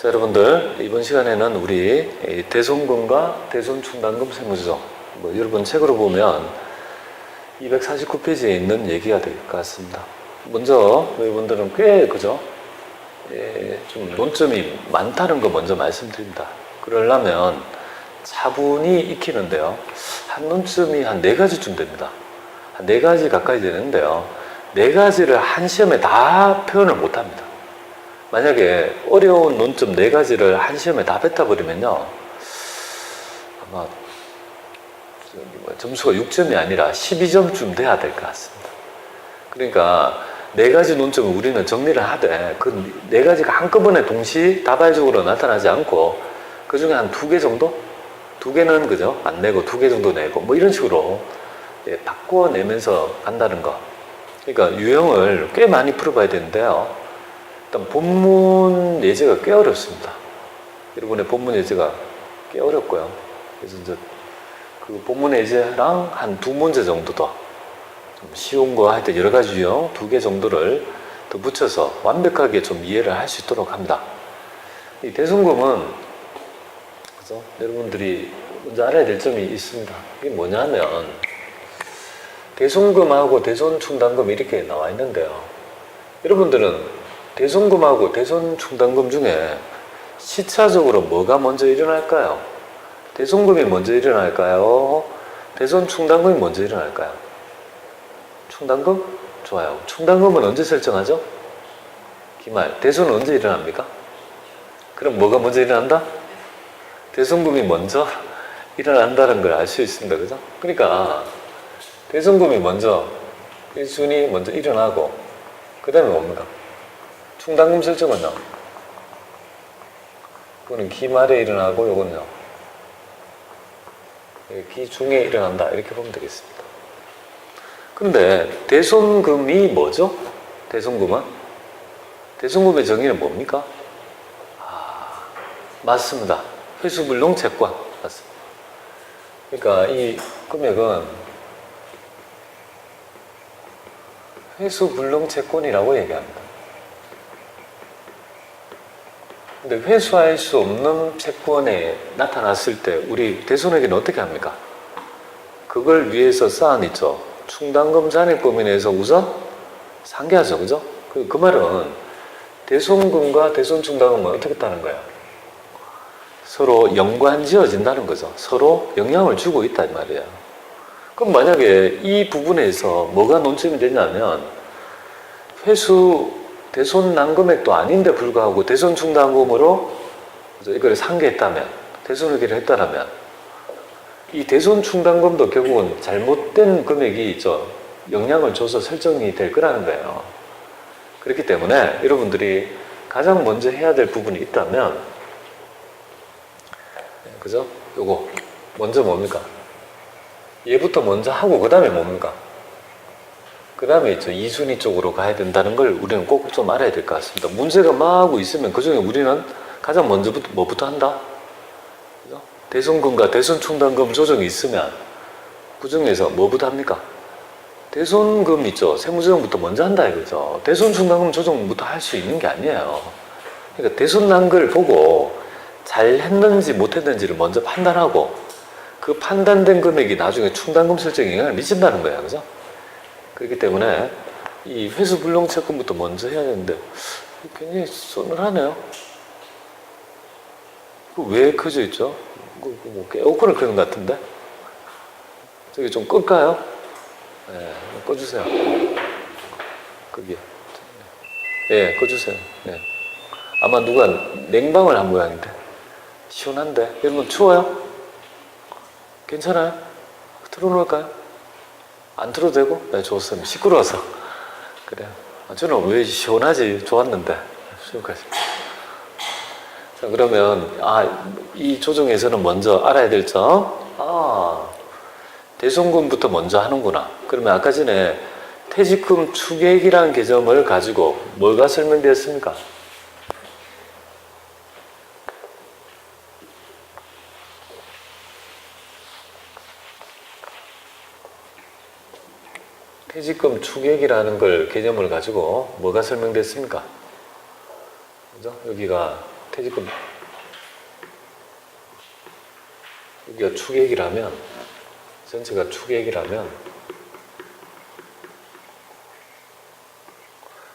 자, 여러분들 이번 시간에는 우리 대손금과 대손충당금 세무조정 여러분 책으로 보면 249페이지에 있는 얘기가 될 것 같습니다. 먼저 여러분들은 꽤 그죠? 좀 논점이 많다는 거 먼저 말씀드립니다. 그러려면 차분히 익히는데요. 한 논점이 한 4가지쯤 됩니다. 한 4가지 가까이 되는데요. 4가지를 한 시험에 다 표현을 못 합니다. 만약에 어려운 논점 4가지를 한 시험에 다 뱉어버리면요. 아마 점수가 6점이 아니라 12점쯤 돼야 될 것 같습니다. 그러니까 4가지 논점을 우리는 정리를 하되 그 4가지가 한꺼번에 동시 다발적으로 나타나지 않고 그 중에 한 2개 정도? 2개는 그죠? 안 내고 2개 정도 내고 뭐 이런 식으로 바꿔내면서 간다는 거. 그러니까 유형을 꽤 많이 풀어봐야 되는데요. 일단 본문 예제가 꽤 어렵습니다. 여러분의 본문 예제가 꽤 어렵고요. 그래서 이제 그 본문 예제랑 한 2문제 정도 더 좀 쉬운 거 하여튼 여러 가지 유형 2개 정도를 더 붙여서 완벽하게 좀 이해를 할 수 있도록 합니다. 이 대손금은 그래서 여러분들이 먼저 알아야 될 점이 있습니다. 이게 뭐냐면 대손금하고 대손충당금 이렇게 나와 있는데요. 여러분들은 대손금하고 대손충당금 중에 시차적으로 뭐가 먼저 일어날까요? 대손금이 먼저 일어날까요? 대손충당금이 먼저 일어날까요? 충당금? 좋아요. 충당금은 언제 설정하죠? 기말. 대손은 언제 일어납니까? 그럼 뭐가 먼저 일어난다? 대손금이 먼저 일어난다는 걸 알 수 있습니다. 그죠? 그러니까 대손금이 먼저 1순위 먼저 일어나고 그 다음에 뭡니까? 충당금 설정은요? 그거는 기말에 일어나고 요건요? 기중에 일어난다 이렇게 보면 되겠습니다. 근데 대손금이 뭐죠? 대손금은? 대손금의 정의는 뭡니까? 맞습니다. 회수불능 채권 맞습니다. 그러니까 이 금액은 회수불능 채권이라고 얘기합니다. 근데 회수할 수 없는 채권에 나타났을 때 우리 대손에게는 어떻게 합니까? 그걸 위해서 쌓아놓죠. 충당금 잔액 범위 내에서 우선 상계하죠. 그죠? 그 말은 대손금과 대손충당금은 어떻게 했다는 거예요? 서로 연관지어진다는 거죠. 서로 영향을 주고 있다 이 말이에요. 그럼 만약에 이 부분에서 뭐가 논점이 되냐면 대손난금액도 아닌데 불구하고 대손충당금으로 이걸 상계했다면 대손회계를 했다면 이 대손충당금도 결국은 잘못된 금액이 있죠. 영향을 줘서 설정이 될 거라는 거예요. 그렇기 때문에 여러분들이 가장 먼저 해야 될 부분이 있다면 그죠? 요거 먼저 뭡니까? 얘부터 먼저 하고 그 다음에 뭡니까? 그 다음에 있죠. 2순위 쪽으로 가야 된다는 걸 우리는 꼭 좀 알아야 될 것 같습니다. 문제가 막 있으면 그 중에 우리는 가장 먼저부터 뭐부터 한다? 그죠? 대손금과 대손충당금 조정이 있으면 그 중에서 뭐부터 합니까? 대손금 있죠. 세무조정부터 먼저 한다 이거죠. 대손충당금 조정부터 할 수 있는 게 아니에요. 그러니까 대손난금을 보고 잘 했는지 못했는지를 먼저 판단하고 그 판단된 금액이 나중에 충당금 설정에 영향을 미친다는 거예요. 그죠? 그렇기 때문에 이 회수불능 채권부터 먼저 해야 되는데 굉장히 서늘하네요. 왜 커져 있죠? 뭐 에어컨을 끄는 것 같은데? 저기 좀 끌까요? 네, 꺼주세요. 거기에. 예, 꺼주세요. 네. 아마 누가 냉방을 한 모양인데. 시원한데? 여러분 추워요? 괜찮아요? 틀어놓을까요? 안 틀어도 되고? 네, 좋습니다. 시끄러워서. 그래요. 저는 왜 시원하지? 좋았는데. 시원하지. 자, 그러면, 이 조정에서는 먼저 알아야 될 점. 대손금부터 먼저 하는구나. 그러면 아까 전에 퇴직금 추계액이라는 개념을 가지고 뭐가 설명되었습니까? 퇴직금 추계액이라는 걸 개념을 가지고 뭐가 설명됐습니까? 그죠? 여기가 퇴직금 여기가 추계액이라면 전체가 추계액이라면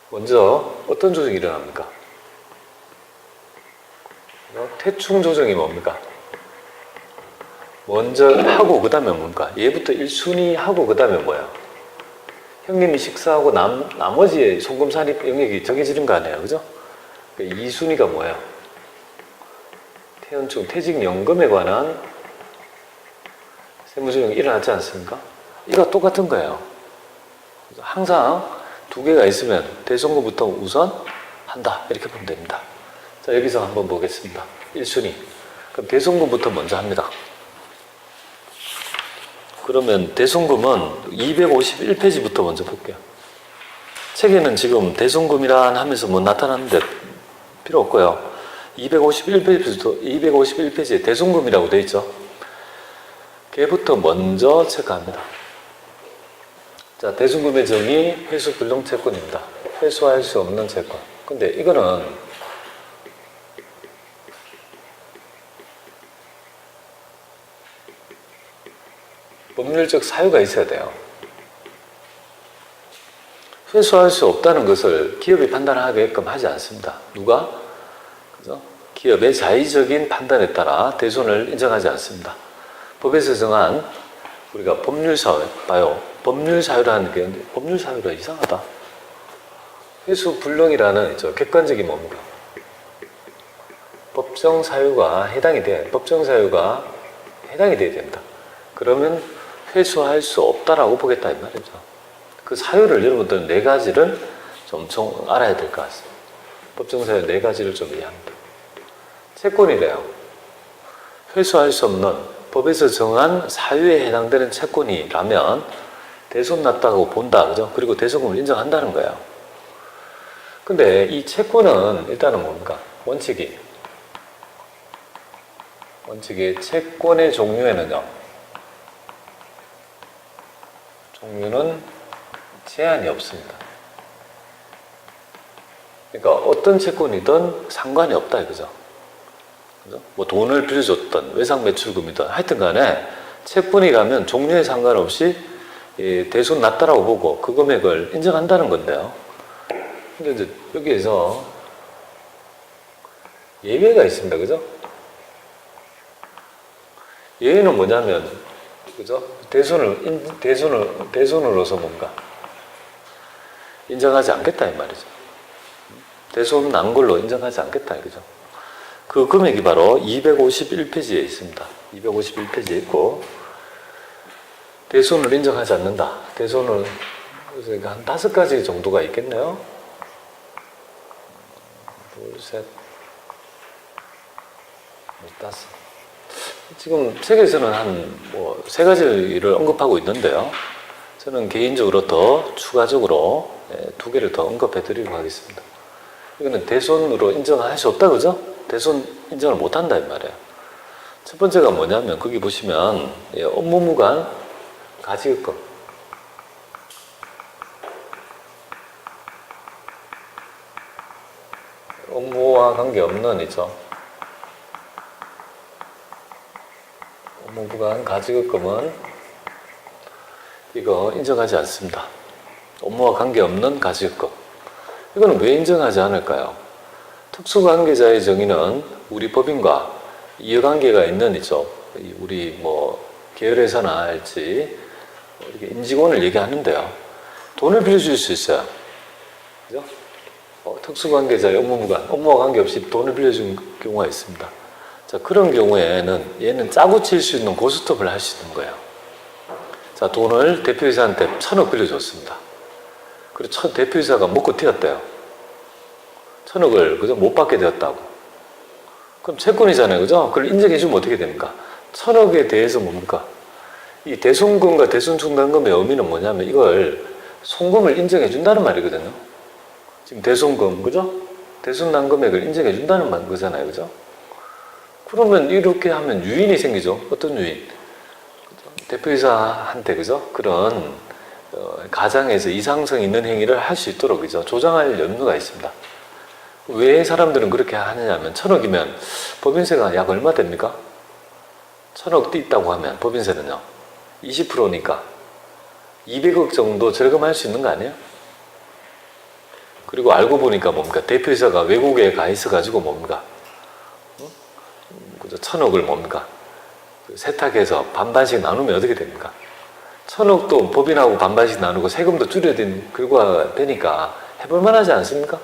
먼저 어떤 조정이 일어납니까? 태충 조정이 뭡니까? 먼저 하고 그 다음에 뭡니까? 얘부터 1순위 하고 그 다음에 뭐야? 형님이 식사하고 나머지 송금산입 영역이 정해지는 거 아니에요, 그죠? 2순위가 뭐예요? 태연충 퇴직연금에 관한 세무조정이 일어나지 않습니까? 이거 똑같은 거예요. 항상 두 개가 있으면 대손금부터 우선 한다 이렇게 보면 됩니다. 자, 여기서 한번 보겠습니다. 1순위. 그럼 대손금부터 먼저 합니다. 그러면 대손금은 251페이지부터 먼저 볼게요. 책에는 지금 대손금이란 하면서 뭐 나타나는데 필요 없고요. 251페이지에 대손금이라고 되어 있죠. 걔부터 먼저 체크합니다. 자, 대손금의 정의 회수 불능채권입니다. 회수할 수 없는 채권. 근데 이거는 법률적 사유가 있어야 돼요. 회수할 수 없다는 것을 기업이 판단하게끔 하지 않습니다. 누가? 그죠? 기업의 자의적인 판단에 따라 대손을 인정하지 않습니다. 법에서 정한 우리가 법률사유, 봐요. 법률사유라는 게 있는데 법률사유가 이상하다. 회수불능이라는 객관적인 뭡니까? 법정사유가 해당이 돼야 됩니다. 그러면 회수할 수 없다라고 보겠다 이 말이죠. 그 사유를 여러분들은 네 가지를 좀 알아야 될 것 같습니다. 법정사유 네 가지를 좀 이해합니다. 채권이래요. 회수할 수 없는 법에서 정한 사유에 해당되는 채권이라면 대손 났다고 본다, 그죠? 그리고 대손금을 인정한다는 거예요. 근데 이 채권은 일단은 뭡니까? 원칙이 채권의 종류에는요, 종류는 제한이 없습니다. 그러니까 어떤 채권이든 상관이 없다 이거죠. 그죠? 뭐 돈을 빌려줬던 외상매출금이든 하여튼 간에 채권이라면 종류에 상관없이 대손 났다라고 보고 그 금액을 인정한다는 건데요. 근데 이제 여기에서 예외가 있습니다. 그죠? 예외는 뭐냐면, 그죠? 대손으로서 뭔가 인정하지 않겠다 이 말이죠. 대손 난 걸로 인정하지 않겠다 이거죠. 그 금액이 바로 251페이지에 있습니다. 251페이지에 있고, 대손을 인정하지 않는다. 대손을 한 5가지 정도가 있겠네요. 둘, 셋, 넷, 5. 지금 책에서는 한 3가지를 언급하고 있는데요. 저는 개인적으로 더 추가적으로 2개를 더 언급해 드리려고 하겠습니다. 이거는 대손으로 인정할 수 없다, 그죠? 대손 인정을 못 한다, 이 말이에요. 첫 번째가 뭐냐면, 거기 보시면, 업무무관 가지급금. 업무와 관계없는, 업무무관 가지급금은 이거 인정하지 않습니다. 업무와 관계없는 가지급금. 이거는 왜 인정하지 않을까요? 특수관계자의 정의는 우리 법인과 이해관계가 있는 우리 계열회사나 할지 이렇게 임직원을 얘기하는데요. 돈을 빌려줄 수 있어요. 그죠? 특수관계자의 업무무관, 업무와 관계없이 돈을 빌려준 경우가 있습니다. 자, 그런 경우에는 얘는 짜고 칠 수 있는 고스톱을 할 수 있는 거예요. 자, 돈을 대표이사한테 1,000억 빌려줬습니다. 그리고 대표이사가 먹고 튀었대요. 1,000억을 그죠? 못 받게 되었다고. 그럼 채권이잖아요, 그죠? 그걸 인정해주면 어떻게 됩니까? 1,000억에 대해서 뭡니까? 이 대손금과 대손충당금의 의미는 뭐냐면 이걸 송금을 인정해준다는 말이거든요. 지금 대손금, 그죠? 대손난금액을 인정해준다는 거잖아요, 그죠? 그러면 이렇게 하면 유인이 생기죠. 어떤 유인? 대표이사한테, 그죠? 그런 가장에서 이상성 있는 행위를 할 수 있도록, 그죠? 조장할 염려가 있습니다. 왜 사람들은 그렇게 하느냐면 1,000억이면 법인세가 약 얼마 됩니까? 1,000억 있다고 하면 법인세는요 20%니까 200억 정도 절감할 수 있는 거 아니에요? 그리고 알고 보니까 뭡니까? 대표이사가 외국에 가 있어가지고 뭡니까? 그죠? 1,000억을 뭡니까? 세탁해서 반반씩 나누면 어떻게 됩니까? 1,000억도 법인하고 반반씩 나누고 세금도 줄여야 되는 결과가 되니까 해볼만 하지 않습니까?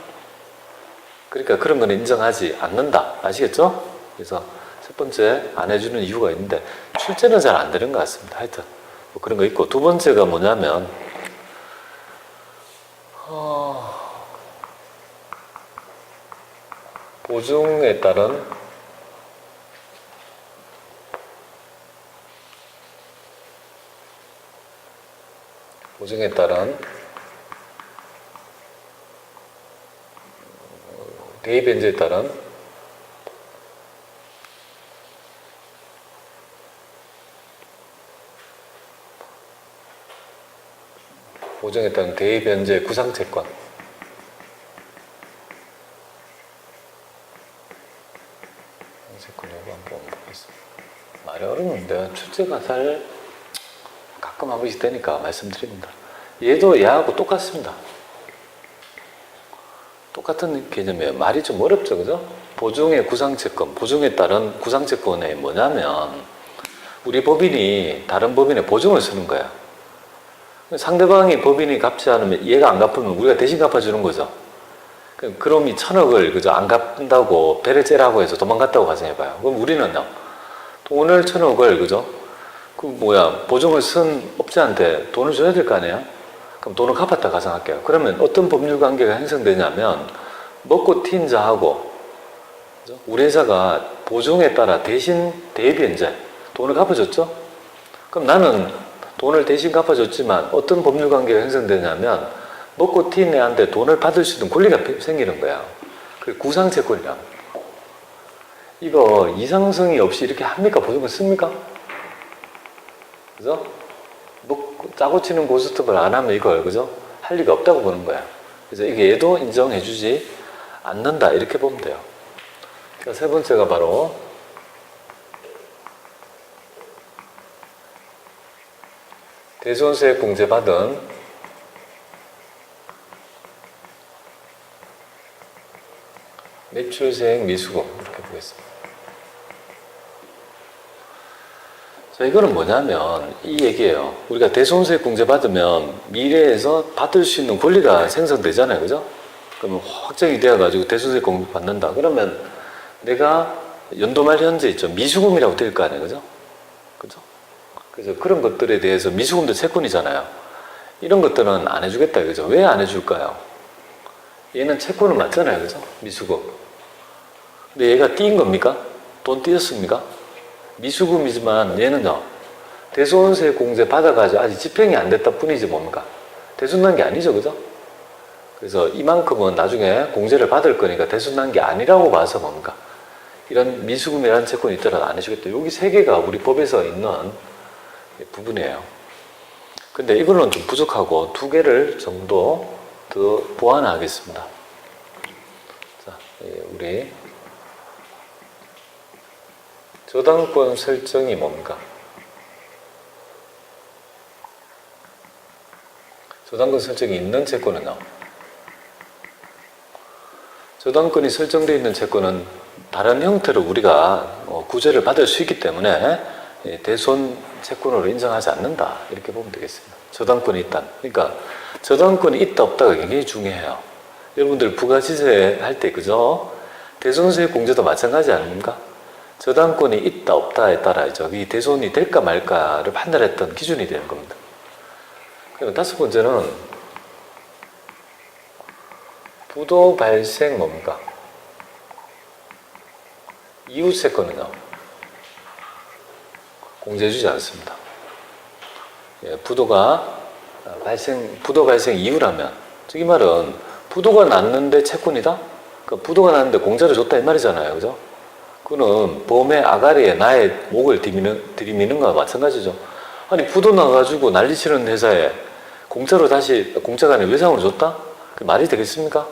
그러니까 그런 건 인정하지 않는다. 아시겠죠? 그래서 첫 번째 안 해주는 이유가 있는데 출제는 잘 안 되는 것 같습니다. 하여튼 뭐 그런 거 있고 두 번째가 뭐냐면 보증에 따른 대입변제에 따른 보증에 따른 대입변제 구상채권 한번 보겠습니다. 말이 어렵는데 출제가 잘 가끔 한 번씩 되니까 말씀드립니다. 얘도 얘하고 똑같습니다. 똑같은 개념이에요. 말이 좀 어렵죠, 그죠? 보증의 구상채권, 보증에 따른 구상채권에 뭐냐면 우리 법인이 다른 법인에 보증을 쓰는 거야. 상대방이 법인이 갚지 않으면 얘가 안 갚으면 우리가 대신 갚아주는 거죠. 그럼 이 1,000억을 그죠? 안 갚는다고 배를 째라고 해서 도망갔다고 가정해봐요. 그럼 우리는요, 돈을 1,000억을 그죠? 보증을 쓴 업자한테 돈을 줘야 될 거 아니에요? 그럼 돈을 갚았다 가정할게요. 그러면 어떤 법률 관계가 형성되냐면 먹고 튄 자하고 그죠? 우리 회사가 보증에 따라 대신 대입변제 돈을 갚아줬죠? 그럼 나는 돈을 대신 갚아줬지만 어떤 법률 관계가 형성되냐면 먹고 튄 애한테 돈을 받을 수 있는 권리가 생기는 거야. 그게 구상채권이야. 이거 이상성이 없이 이렇게 합니까? 보증을 씁니까? 그죠? 짜고 치는 고스톱을 안 하면 이걸 그죠? 할 리가 없다고 보는 거야. 그래서 이게 얘도 인정해주지 않는다 이렇게 보면 돼요. 자, 세 번째가 바로 대손수익 공제받은 매출세액 미수금 이렇게 보겠습니다. 자, 이거는 뭐냐면 이 얘기예요. 우리가 대손수익 공제 받으면 미래에서 받을 수 있는 권리가 생성되잖아요, 그죠? 그러면 확정이 되어가지고 대손수익 공제 받는다. 그러면 내가 연도말 현재 있죠, 미수금이라고 될 거 아니에요, 그죠? 그죠? 그래서 그런 것들에 대해서 미수금도 채권이잖아요. 이런 것들은 안 해주겠다, 그죠? 왜 안 해줄까요? 얘는 채권을 맞잖아요, 그죠? 미수금. 근데 얘가 띄인 겁니까? 돈 띄었습니까? 미수금이지만 얘는요, 대손세 공제 받아가지고 아직 집행이 안 됐다 뿐이지 뭡니까? 대손난 게 아니죠, 그죠? 그래서 이만큼은 나중에 공제를 받을 거니까 대손난 게 아니라고 봐서 뭡니까? 이런 미수금이라는 채권이 있더라도 안 해주겠다. 여기 세 개가 우리 법에서 있는 부분이에요. 근데 이거는 좀 부족하고 두 개를 정도 더 보완하겠습니다. 자, 우리 저당권 설정이 뭡니까? 저당권 설정이 있는 채권은요, 저당권이 설정되어 있는 채권은 다른 형태로 우리가 구제를 받을 수 있기 때문에 대손 채권으로 인정하지 않는다 이렇게 보면 되겠습니다. 저당권이 있다. 그러니까 저당권이 있다 없다가 굉장히 중요해요. 여러분들 부가지세 할 때 그죠? 대손수익 공제도 마찬가지 아닙니까? 저당권이 있다 없다에 따라 이 대손이 될까 말까를 판단했던 기준이 되는 겁니다. 그리고 다섯 번째는 부도 발생 뭡니까? 이웃채권은요, 공제해주지 않습니다. 부도 발생 이유라면, 이 말은 부도가 났는데 채권이다? 그러니까 부도가 났는데 공제를 줬다 이 말이잖아요, 그죠? 그거는 범의 아가리에 나의 목을 들이미는 거와 마찬가지죠. 아니 부도 나가지고 난리치는 회사에 공짜가 아니라 외상으로 줬다? 그 말이 되겠습니까?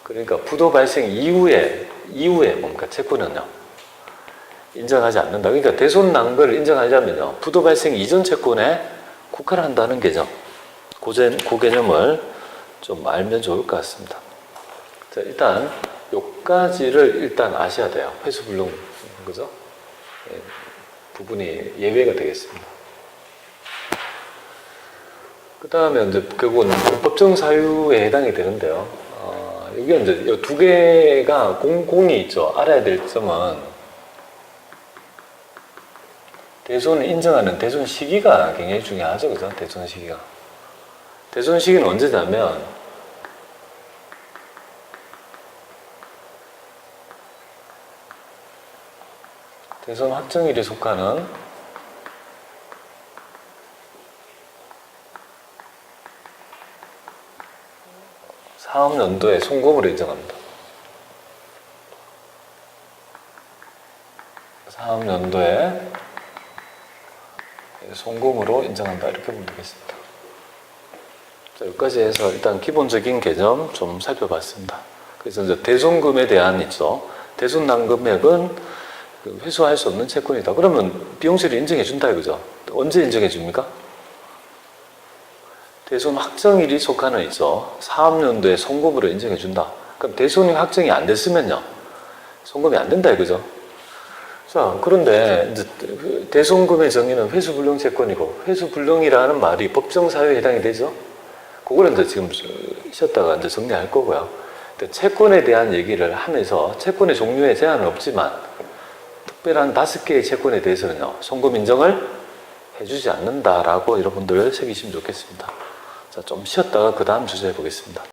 그러니까 부도 발생 이후에 뭡니까? 채권은요. 인정하지 않는다. 그러니까 대손 낭배를 인정하려면요. 부도 발생 이전 채권에 국한한다는 개념. 그 개념을 좀 알면 좋을 것 같습니다. 자, 일단 요까지를 일단 아셔야 돼요. 회수불능, 그죠? 예, 부분이 예외가 되겠습니다. 그 다음에 이제 결국은 법정 사유에 해당이 되는데요. 여기 이제 이 두 개가 공이 있죠. 알아야 될 점은 대손을 인정하는 대손 시기가 굉장히 중요하죠. 그죠? 대손 시기가. 대손 시기는 언제냐면 대손 확정일에 속하는 사업연도에 송금으로 인정합니다. 사업연도에 송금으로 인정한다. 이렇게 보면 되겠습니다. 자, 여기까지 해서 일단 기본적인 개념 좀 살펴봤습니다. 그래서 이제 대손금에 대한 있죠. 대손난 금액은 회수할 수 없는 채권이다. 그러면 비용세를 인정해 준다 이거죠. 언제 인정해 줍니까? 대손 확정일이 속하는 있죠. 사업연도에 송금으로 인정해 준다. 그럼 대손이 확정이 안 됐으면요. 송금이 안 된다 이거죠. 자, 그런데 이제 대손금의 정의는 회수불능 채권이고 회수불능이라는 말이 법정 사유에 해당이 되죠. 그거는 이제 지금 쉬었다가 이제 정리할 거고요. 채권에 대한 얘기를 하면서 채권의 종류에 제한은 없지만 특별한 5개의 채권에 대해서는요. 송금 인정을 해주지 않는다라고 여러분들 새기시면 좋겠습니다. 자, 좀 쉬었다가 그 다음 주제 해보겠습니다.